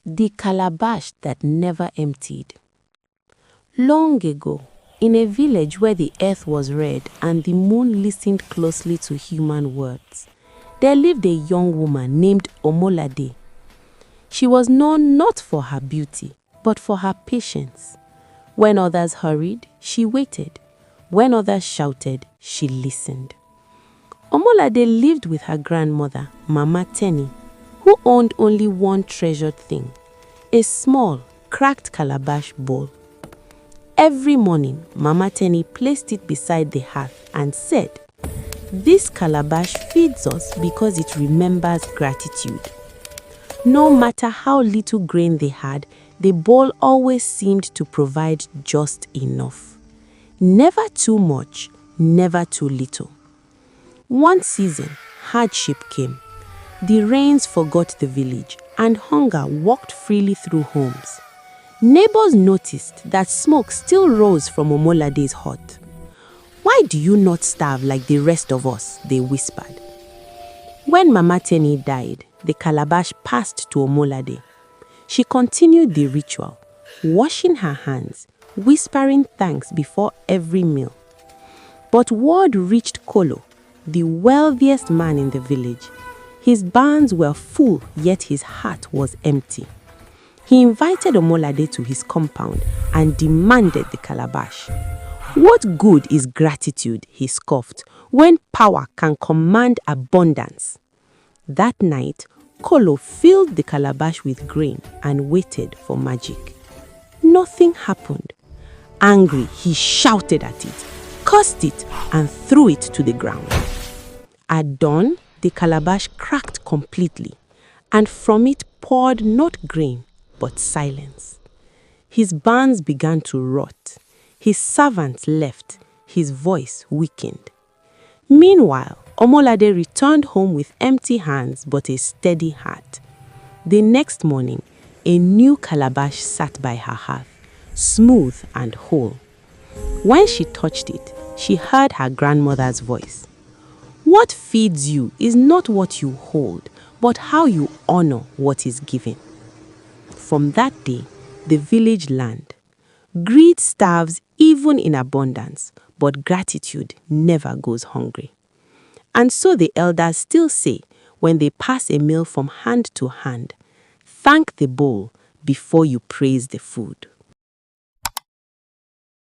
The Calabash That Never Emptied. Long ago, in a village where the earth was red and the moon listened closely to human words, there lived a young woman named Omolade. She was known not for her beauty, but for her patience. When others hurried, she waited. When others shouted, she listened. Omolade lived with her grandmother, Mama Tenny, who owned only one treasured thing, a small, cracked calabash bowl. Every morning, Mama Tenny placed it beside the hearth and said, "This calabash feeds us because it remembers gratitude." No matter how little grain they had, the bowl always seemed to provide just enough. Never too much, never too little. One season, hardship came. The rains forgot the village, and hunger walked freely through homes. Neighbors noticed that smoke still rose from Omolade's hut. "Why do you not starve like the rest of us?" they whispered. When Mama Tenny died, the calabash passed to Omolade. She continued the ritual, washing her hands, whispering thanks before every meal. But word reached Kolo, the wealthiest man in the village. His barns were full, yet his heart was empty. He invited Omolade to his compound and demanded the calabash. "What good is gratitude," he scoffed, "when power can command abundance?" That night, Kolo filled the calabash with grain and waited for magic. Nothing happened. Angry, he shouted at it, cursed it, and threw it to the ground. At dawn, the calabash cracked completely, and from it poured not grain, but silence. His barns began to rot. His servants left. His voice weakened. Meanwhile, Omolade returned home with empty hands but a steady heart. The next morning, a new calabash sat by her hearth, smooth and whole. When she touched it, she heard her grandmother's voice. "What feeds you is not what you hold, but how you honor what is given." From that day, the village learned. Greed starves even in abundance, but gratitude never goes hungry. And so the elders still say, when they pass a meal from hand to hand, thank the bowl before you praise the food.